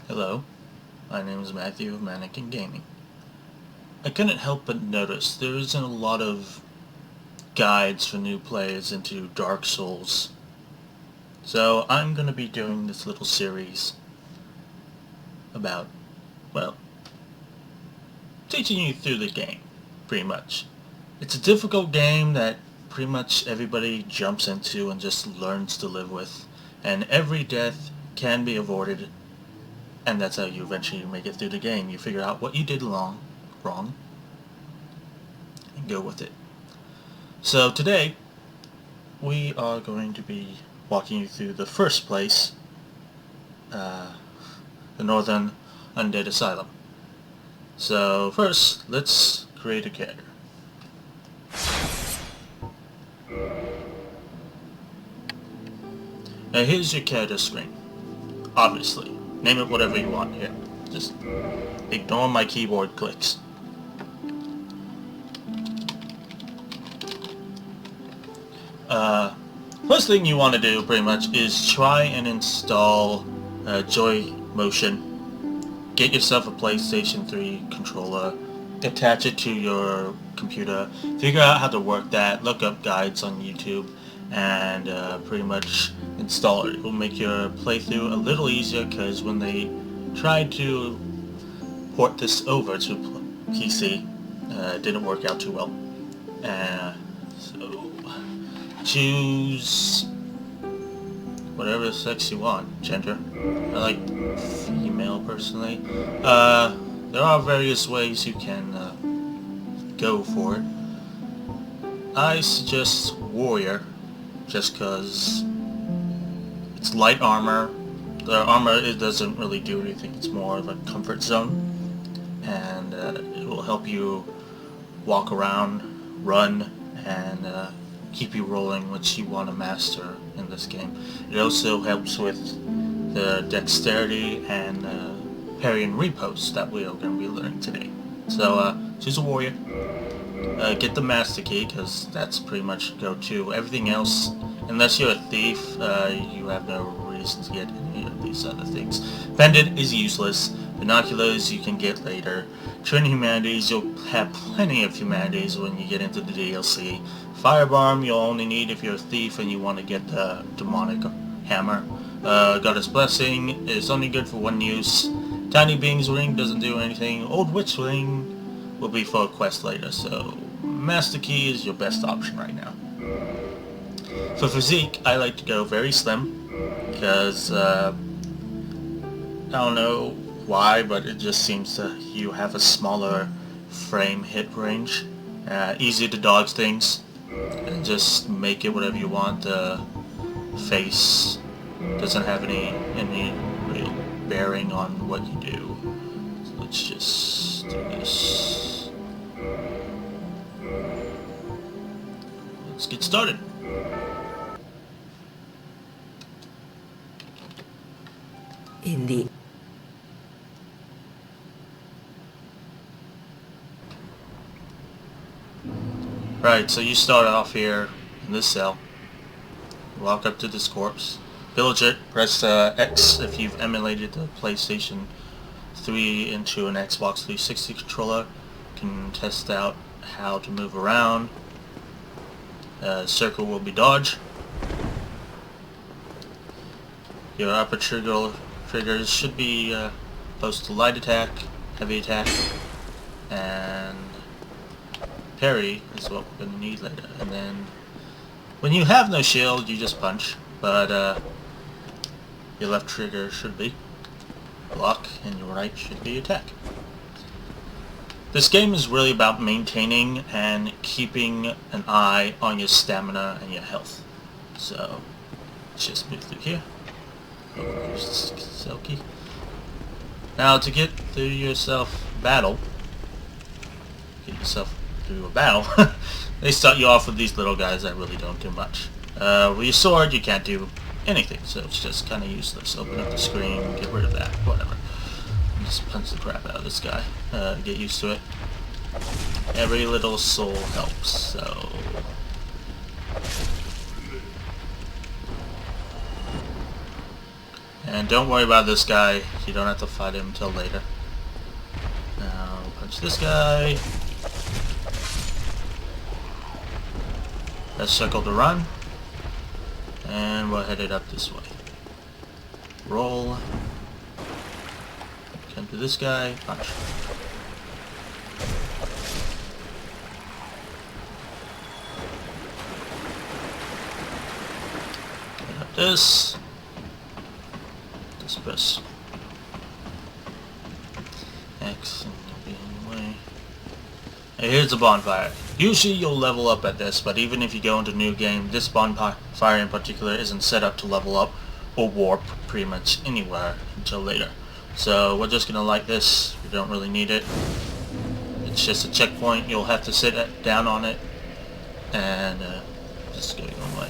Hello, my name is Matthew of Mannequin Gaming. I couldn't help but notice there isn't a lot of guides for new players into Dark Souls. So I'm going to be doing this little series about, well, teaching you through the game, pretty much. It's a difficult game that pretty much everybody jumps into and just learns to live with, and every death can be avoided. And that's how you eventually make it through the game. You figure out what you did wrong, and go with it. So today, we are going to be walking you through the first place, the Northern Undead Asylum. So first, let's create a character. Now here's your character screen, obviously. Name it whatever you want here. Just ignore my keyboard clicks. First thing you want to do pretty much is try and install Joy Motion. Get yourself a PlayStation 3 controller. Attach it to your computer. Figure out how to work that. Look up guides on YouTube. And pretty much install it. It will make your playthrough a little easier because when they tried to port this over to PC, it didn't work out too well. So choose whatever sex you want, gender. I like female personally. There are various ways you can go for it. I suggest warrior, just because it's light armor. The armor, it doesn't really do anything. It's more of a comfort zone, and it will help you walk around, run, and keep you rolling, which you want to master in this game. It also helps with the dexterity and parry and riposte that we are going to be learning today. So choose a warrior. Get the master key, because that's pretty much go-to. Everything else, unless you're a thief, you have no reason to get any of these other things. Pendant is useless. Binoculars you can get later. Train humanities, you'll have plenty of humanities when you get into the DLC. Firebomb you'll only need if you're a thief and you want to get the demonic hammer. Goddess Blessing is only good for one use. Tiny Being's Ring doesn't do anything. Old Witch Ring will be for a quest later, so Master Key is your best option right now. For physique, I like to go very slim, because I don't know why, but it just seems that you have a smaller frame hit range, easy to dodge things, and just make it whatever you want. The face doesn't have any real bearing on what you do. So let's just do this. Let's get started. Right, so you start off here in this cell. Walk up to this corpse. Pillage it. Press X if you've emulated the PlayStation 3 into an Xbox 360 controller. You can test out how to move around. Circle will be dodge. Your upper triggers should be opposed to light attack, heavy attack, and parry is what we're going to need later. And then when you have no shield, you just punch, but your left trigger should be block and your right should be attack. This game is really about maintaining and keeping an eye on your stamina and your health. So let's just move through here. Silky. Now to get through yourself through a battle, they start you off with these little guys that really don't do much. With your sword you can't do anything, so it's just kind of useless. Open up the screen, get rid of that, whatever. Just punch the crap out of this guy. Get used to it. Every little soul helps, so And don't worry about this guy. You don't have to fight him until later. Now, punch this guy. Press circle to run. And we'll head it up this way. Roll. Come to this guy. Punch. Head up this. Just press X and you'll be in the way. Hey, here's the bonfire. Usually you'll level up at this, but even if you go into a new game, this bonfire in particular isn't set up to level up or warp pretty much anywhere until later. So we're just gonna light this. We don't really need it. It's just a checkpoint. You'll have to sit down on it and just go your own way.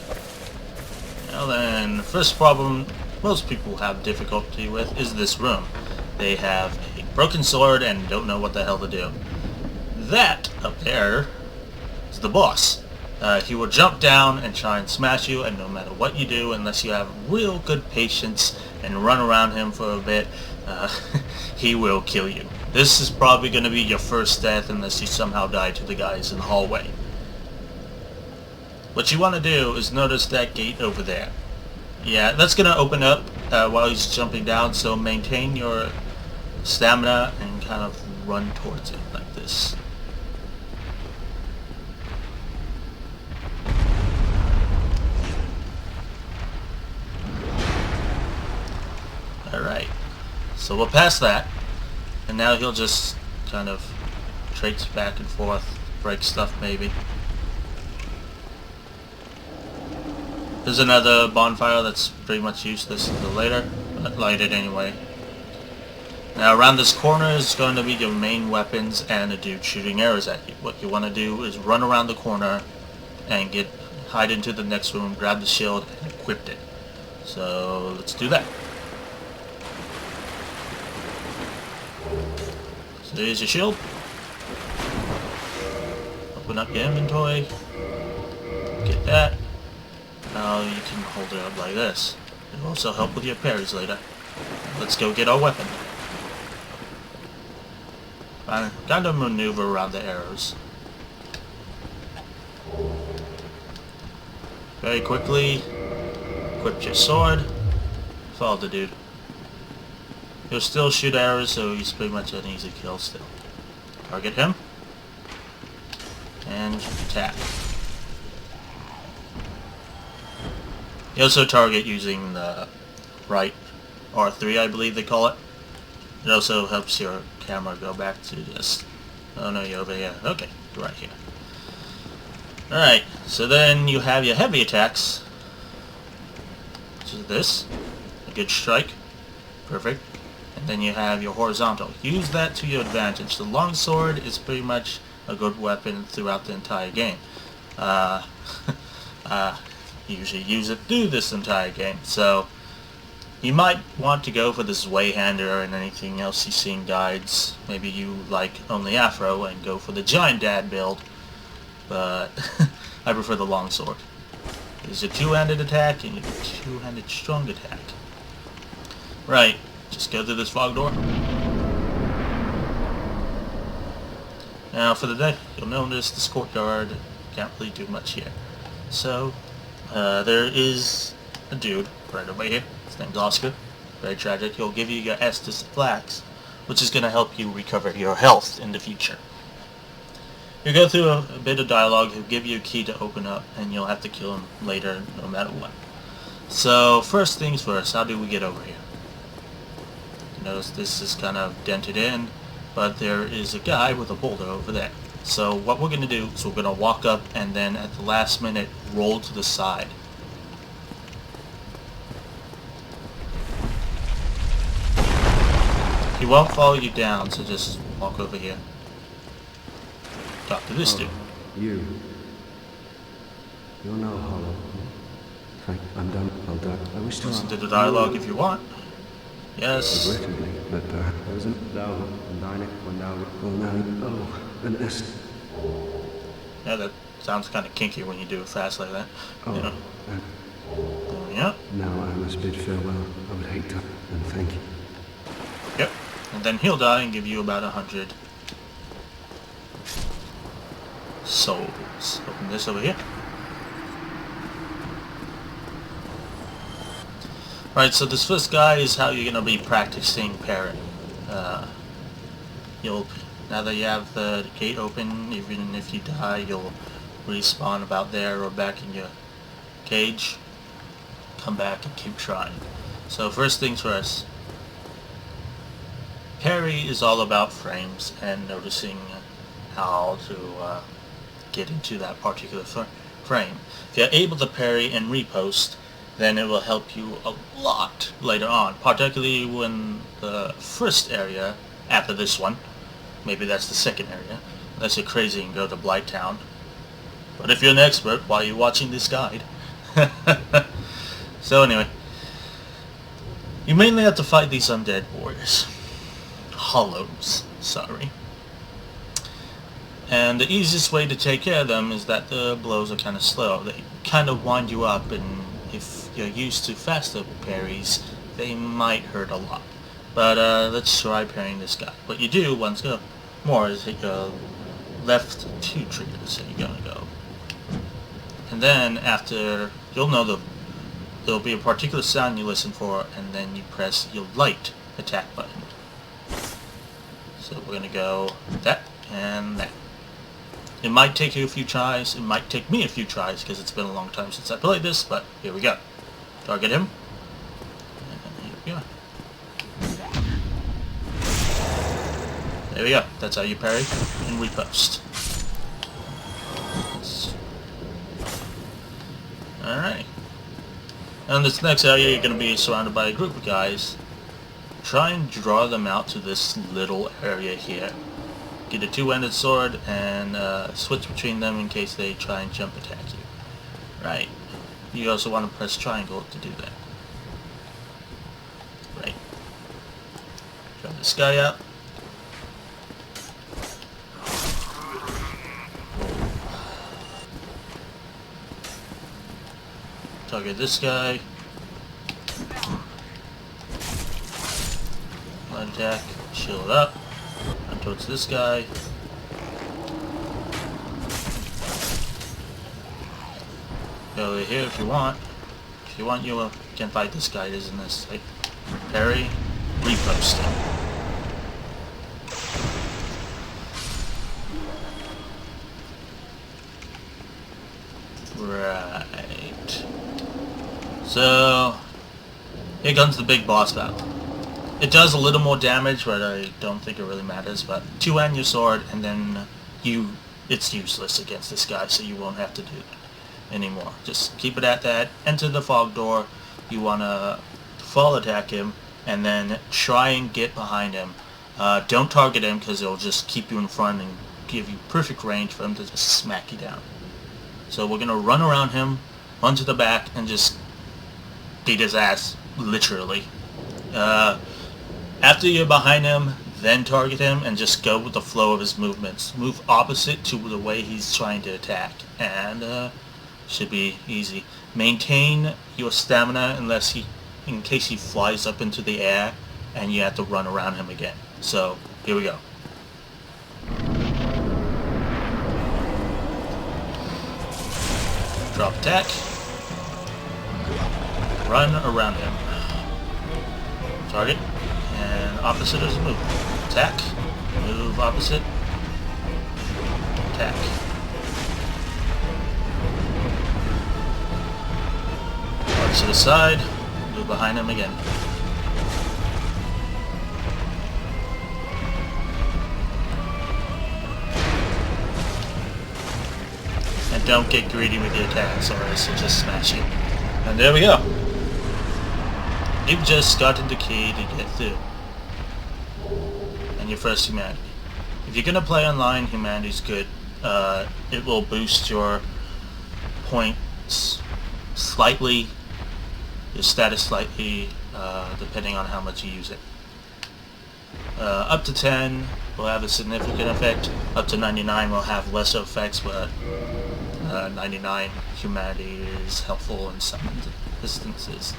Now then, the first problem most people have difficulty with is this room. They have a broken sword and don't know what the hell to do. That up there is the boss. He will jump down and try and smash you, and no matter what you do, unless you have real good patience and run around him for a bit, he will kill you. This is probably going to be your first death unless you somehow die to the guys in the hallway. What you want to do is notice that gate over there. Yeah, that's going to open up while he's jumping down, so maintain your stamina and kind of run towards it like this. Alright, so we'll pass that, and now he'll just kind of traipse back and forth, break stuff maybe. There's another bonfire that's pretty much useless until later, but light it anyway. Now around this corner is going to be your main weapons and a dude shooting arrows at you. What you want to do is run around the corner and hide into the next room, grab the shield, and equip it. So let's do that. So there's your shield. Open up your inventory. Get that. Now you can hold it up like this. It'll also help with your parries later. Let's go get our weapon. Kind of maneuver around the arrows. Very quickly. Equip your sword. Follow the dude. He'll still shoot arrows, so he's pretty much an easy kill still. Target him. And attack. You also target using the right R3, I believe they call it. It also helps your camera go back to this. Oh no, you're over here. Okay, you're right here. Alright, so then you have your heavy attacks. Which is this. A good strike. Perfect. And then you have your horizontal. Use that to your advantage. The longsword is pretty much a good weapon throughout the entire game. Usually use it through this entire game. So you might want to go for this Wayhander and anything else you see in guides. Maybe you like only Afro and go for the Giant Dad build. But I prefer the longsword. There's a two-handed attack and a two-handed strong attack. Right. Just go through this fog door. Now for the day, you'll notice this courtyard can't really do much here. So, there is a dude right over here. His name's Oscar. Very tragic. He'll give you your Estus Flax, which is going to help you recover your health in the future. You go through a bit of dialogue. He'll give you a key to open up, and you'll have to kill him later no matter what. So, first things first, how do we get over here? Notice this is kind of dented in, but there is a guy with a boulder over there. So what we're going to do is we're going to walk up and then at the last minute roll to the side. He won't follow you down, so just walk over here. Talk to this dude. You're no hollow. I'm done. I'll die. I wish to listen to the dialogue if you want. Yes. Regrettably, but perhaps there isn't thou and thine when thou an est. Yeah, that sounds kind of kinky when you do it fast like that. Oh, you know. Yep. Now I must bid farewell. I would hate to. And thank you. Yep. And then he'll die and give you about 100 souls. Open this over here. Right, so this first guy is how you're gonna be practicing parrying. Now that you have the gate open, even if you die, you'll respawn about there or back in your cage. Come back and keep trying. So first things first. Parry is all about frames and noticing how to get into that particular frame. If you're able to parry and repost, then it will help you a lot later on, particularly when the first area after this one, maybe that's the second area, unless you're crazy and go to Blighttown. But if you're an expert, why are you watching this guide? So anyway, you mainly have to fight these undead warriors. Hollows, sorry. And the easiest way to take care of them is that the blows are kind of slow. They kind of wind you up, and if you're used to faster parries, they might hurt a lot. But let's try parrying this guy. What you do once go more is hit your left 2 triggers, so you're gonna go. And then after, you'll know there'll be a particular sound you listen for, and then you press your light attack button. So we're gonna go that and that. It might take you a few tries, it might take me a few tries because it's been a long time since I played this, but here we go. Target him. And here we go. There we go. That's how you parry and repost. Alright. And this next area you're going to be surrounded by a group of guys. Try and draw them out to this little area here. Get a 2-handed sword and switch between them in case they try and jump attack you. Right. You also want to press triangle to do that. Right. Draw this guy out. Target this guy. Light attack. Shield up. And towards this guy. Go over here if you want. If you want, you can fight this guy. Isn't this like parry, repost him. Right. So here comes the big boss battle. It does a little more damage, but I don't think it really matters. But 2-hand your sword, and then it's useless against this guy, so you won't have to do that anymore. Just keep it at that. Enter the fog door. You want to fall attack him, and then try and get behind him. Don't target him, because it'll just keep you in front and give you perfect range for him to just smack you down. So we're going to run around him, run to the back, and just beat his ass, literally. After you're behind him, then target him and just go with the flow of his movements. Move opposite to the way he's trying to attack, and should be easy. Maintain your stamina in case he flies up into the air and you have to run around him again. So here we go. Drop attack. Run around him. Target. And opposite as a move. Attack. Move opposite. Attack. March to the side. Move behind him again. And don't get greedy with your attacks, or else you'll just smash it. And there we go. You've just gotten the key to get through. And your first humanity. If you're gonna play online, humanity's good. It will boost your points slightly, your status slightly, depending on how much you use it. Up to 10 will have a significant effect. Up to 99 will have lesser effects, but 99 humanity is helpful in some instances.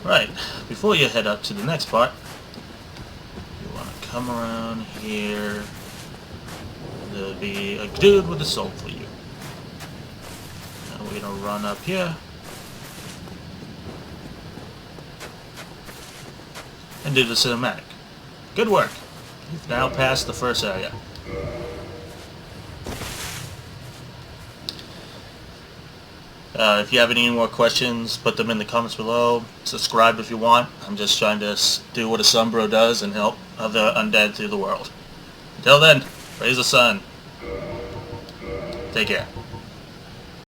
Right, before you head up to the next part, you want to come around here. There'll be a dude with a soul for you. And we're going to run up here. And do the cinematic. Good work. You've now passed the first area. If you have any more questions, put them in the comments below. Subscribe if you want. I'm just trying to do what a Sunbro does and help other undead through the world. Until then, praise the sun. Take care.